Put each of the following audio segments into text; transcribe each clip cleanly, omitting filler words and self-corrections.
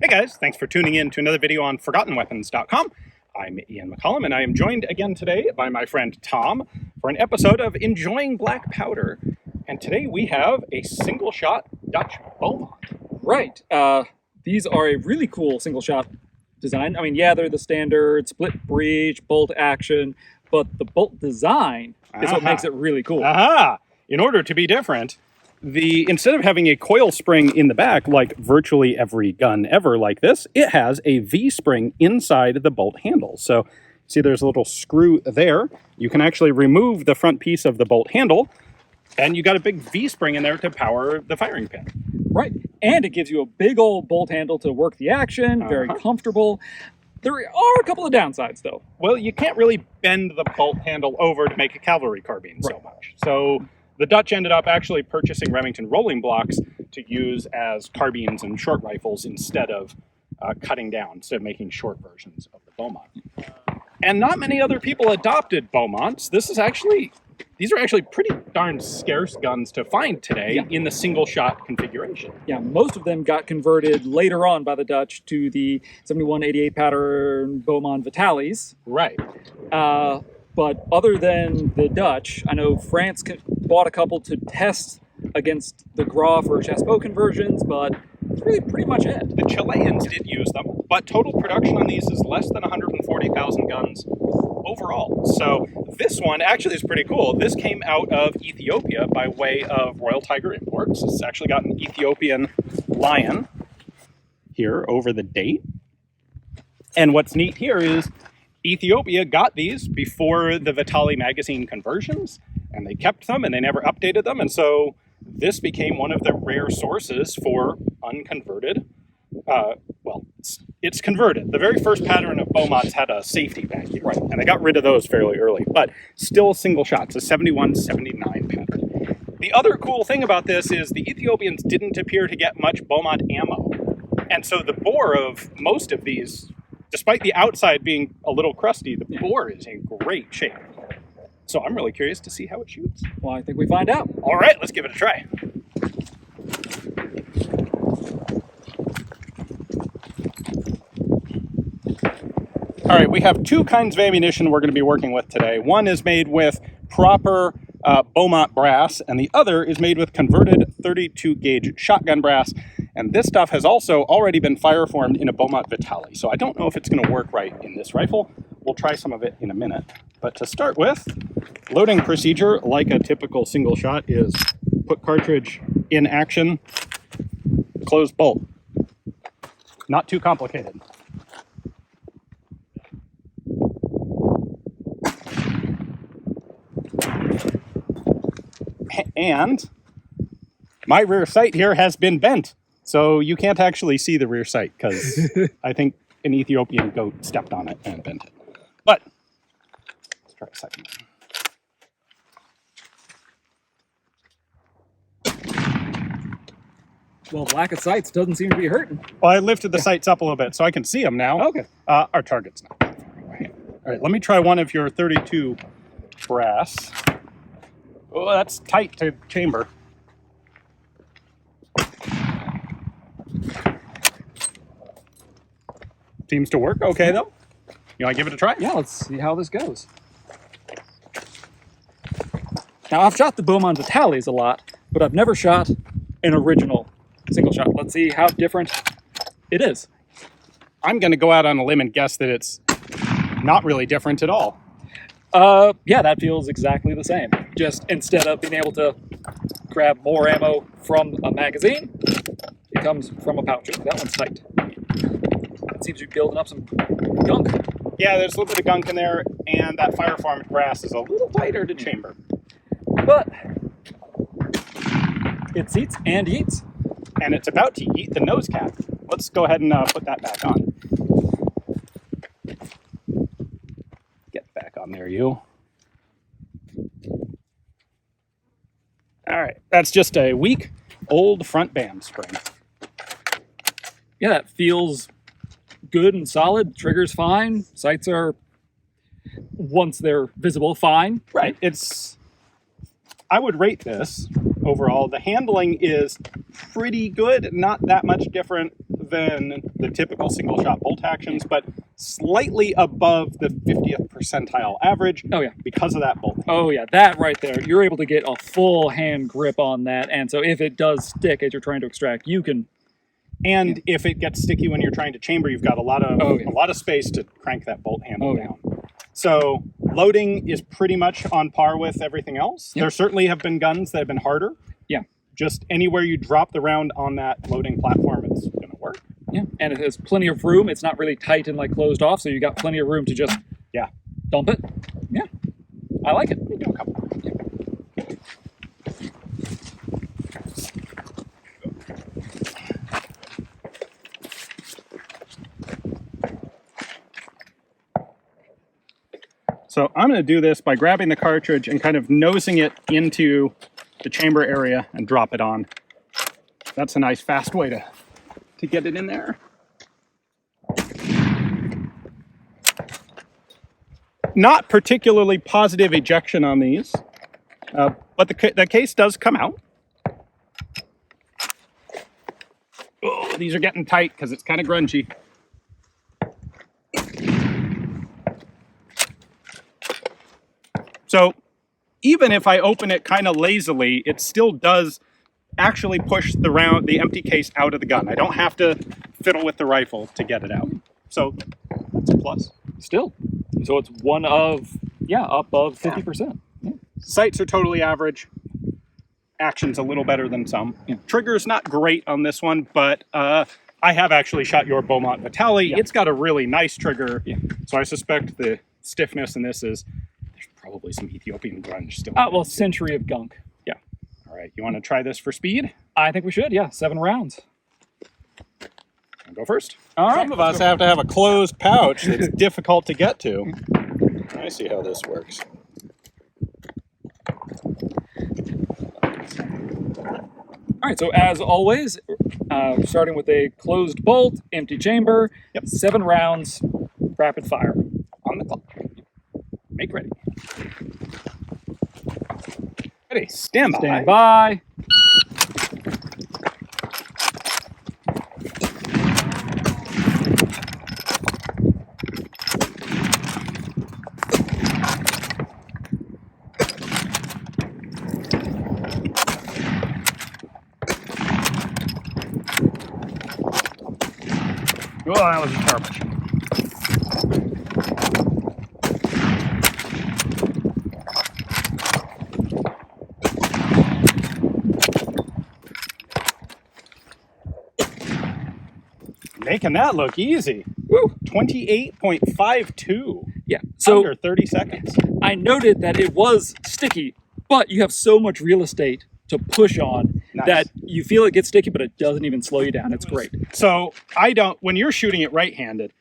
Hey guys, thanks for tuning in to another video on ForgottenWeapons.com. I'm Ian McCollum, and I am joined again today by my friend Tom for an episode of Enjoying Black Powder. And today we have a single-shot Dutch Beaumont. Right. These are a really cool single-shot design. I mean, yeah, they're the standard split breech, bolt action, but the bolt design is what makes it really cool. In order to be different, instead of having a coil spring in the back like virtually every gun ever like this, it has a V-spring inside the bolt handle. So see, there's a little screw there. You can actually remove the front piece of the bolt handle, and you got a big V-spring in there to power the firing pin. Right, and it gives you a big old bolt handle to work the action, very comfortable. There are a couple of downsides, though. Well, you can't really bend the bolt handle over to make a cavalry carbine so much. So the Dutch ended up actually purchasing Remington rolling blocks to use as carbines and short rifles instead of cutting down, instead of making short versions of the Beaumont. And not many other people adopted Beaumonts. These are actually pretty darn scarce guns to find today in the single-shot configuration. Yeah, most of them got converted later on by the Dutch to the 71-88 pattern Beaumont Vitalis. Right. But other than the Dutch, I know France bought a couple to test against the Graf or Chassepot conversions, but that's really pretty much it. The Chileans did use them, but total production on these is less than 140,000 guns overall. So this one actually is pretty cool. This came out of Ethiopia by way of Royal Tiger Imports. It's actually got an Ethiopian Lion here over the date. And what's neat here is Ethiopia got these before the Vitali magazine conversions, and they kept them and they never updated them. And so this became one of the rare sources for unconverted. It's converted. The very first pattern of Beaumonts had a safety back here, and they got rid of those fairly early, but still single shots, a 71-79 pattern. The other cool thing about this is the Ethiopians didn't appear to get much Beaumont ammo, and so the bore of most of these, despite the outside being a little crusty, the bore is in great shape. So I'm really curious to see how it shoots. Well, I think we find out. All right, let's give it a try. All right, we have two kinds of ammunition we're going to be working with today. One is made with proper Beaumont brass, and the other is made with converted 32 gauge shotgun brass. And this stuff has also already been fire formed in a Beaumont Vitali. So I don't know if it's going to work right in this rifle. We'll try some of it in a minute. But to start with, loading procedure, like a typical single shot, is put cartridge in action, close bolt. Not too complicated. And my rear sight here has been bent. So you can't actually see the rear sight because I think an Ethiopian goat stepped on it and bent it. But let's try a second. Well, the lack of sights doesn't seem to be hurting. Well, I lifted the sights up a little bit so I can see them now. Okay. Our target's not that far away. All right, let me try one of your 32 brass. Oh, that's tight to chamber. Seems to work okay, though. You want to give it a try? Yeah, let's see how this goes. Now, I've shot the Beaumont Vitalis a lot, but I've never shot an original single shot. Let's see how different it is. I'm going to go out on a limb and guess that it's not really different at all. Yeah, that feels exactly the same. Just instead of being able to grab more ammo from a magazine, it comes from a pouch. That one's tight. It seems to be building up some gunk. Yeah, there's a little bit of gunk in there, and that fire-formed brass is a little tighter to chamber. But it seats and eats. And it's about to eat the nose cap. Let's go ahead and put that back on. Get back on there, you. All right, that's just a weak, old front BAM spring. Yeah, that feels good and solid. Trigger's fine. Sights are, once they're visible, fine. Right. I would rate this overall. The handling is pretty good, not that much different than the typical single shot bolt actions, but slightly above the 50th percentile average. Oh yeah, because of that bolt. Oh yeah, that right there. You're able to get a full hand grip on that, and so if it does stick as you're trying to extract, you can. And if it gets sticky when you're trying to chamber, you've got a lot of space to crank that bolt handle down. So loading is pretty much on par with everything else. There certainly have been guns that have been harder. Yeah. Just anywhere you drop the round on that loading platform, it's going to work. Yeah, and it has plenty of room. It's not really tight and like closed off, so you got plenty of room to just dump it. Yeah, I like it. So I'm going to do this by grabbing the cartridge and kind of nosing it into the chamber area and drop it on. That's a nice fast way to get it in there. Not particularly positive ejection on these, but the case does come out. Oh, these are getting tight because it's kind of grungy. So even if I open it kind of lazily, it still does actually push the empty case out of the gun. I don't have to fiddle with the rifle to get it out. So that's a plus. Still. So it's one of, above 50%. Yeah. Sights are totally average. Action's a little better than some. Yeah. Trigger's not great on this one, but I have actually shot your Beaumont Vitali. It's got a really nice trigger. Yeah. So I suspect the stiffness in this is probably some Ethiopian grunge still. Well, century of gunk. Yeah. All right. You want to try this for speed? I think we should. Yeah. 7 rounds. I'll go first. All right. Some of us have to have a closed pouch that's difficult to get to. I see how this works. All right. So as always, starting with a closed bolt, empty chamber. 7 rounds, rapid fire. On the clock. Make ready. Ready, stand by. Stand by. Oh, that was a terrible shot. Making that look easy. Woo! 28.52. Yeah. So under 30 seconds. I noted that it was sticky, but you have so much real estate to push on that you feel it gets sticky, but it doesn't even slow you down. It's great. So when you're shooting it right-handed,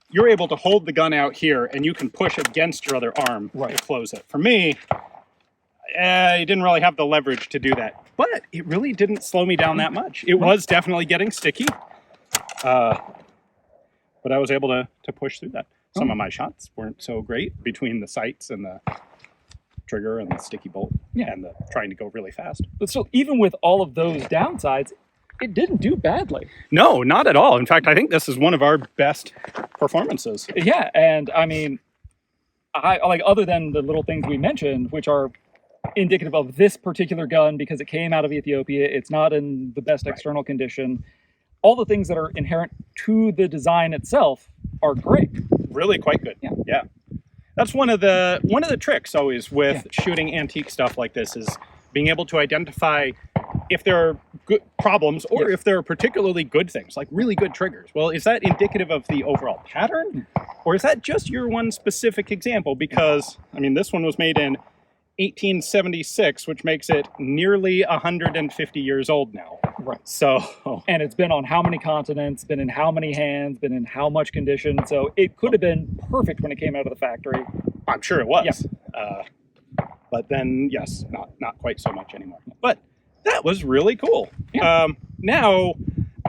you're able to hold the gun out here and you can push against your other arm to close it. For me, I didn't really have the leverage to do that, but it really didn't slow me down that much. It was definitely getting sticky. But I was able to push through that. Some of my shots weren't so great between the sights and the trigger and the sticky bolt and the trying to go really fast. But still, even with all of those downsides, it didn't do badly. No, not at all. In fact, I think this is one of our best performances. Yeah, and I mean, I like, other than the little things we mentioned, which are indicative of this particular gun because it came out of Ethiopia, it's not in the best external condition. All the things that are inherent to the design itself are great. Really quite good. Yeah. That's one of the tricks always with shooting antique stuff like this is being able to identify if there are good problems or if there are particularly good things, like really good triggers. Well, is that indicative of the overall pattern? Or is that just your one specific example? Because, I mean, this one was made in 1876, which makes it nearly 150 years old now. Right. So, and it's been on how many continents, been in how many hands, been in how much condition. So it could have been perfect when it came out of the factory. I'm sure it was. But then, yes, not quite so much anymore. But that was really cool. Yeah. Now,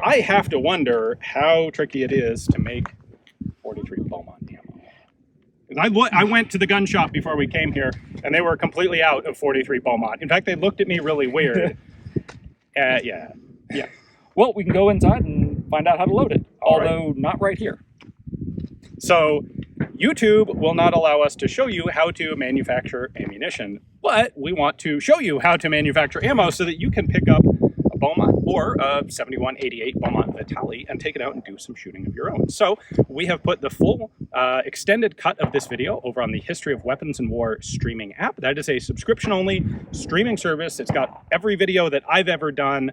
I have to wonder how tricky it is to make 43 Beaumont ammo. I went to the gun shop before we came here, and they were completely out of 43 Beaumont. In fact, they looked at me really weird. Yeah. Well, we can go inside and find out how to load it. All right. Although not right here. So YouTube will not allow us to show you how to manufacture ammunition, but we want to show you how to manufacture ammo so that you can pick up a Beaumont or a 7188 Beaumont Vitali and take it out and do some shooting of your own. So we have put the full extended cut of this video over on the History of Weapons and War streaming app. That is a subscription-only streaming service. It's got every video that I've ever done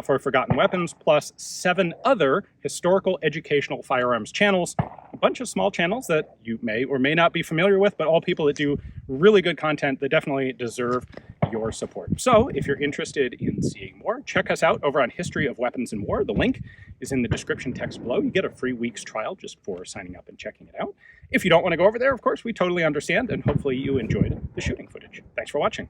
for Forgotten Weapons, plus 7 other historical educational firearms channels, a bunch of small channels that you may or may not be familiar with, but all people that do really good content that definitely deserve your support. So if you're interested in seeing more, check us out over on History of Weapons and War. The link is in the description text below. You get a free week's trial just for signing up and checking it out. If you don't want to go over there, of course, we totally understand, and hopefully you enjoyed the shooting footage. Thanks for watching.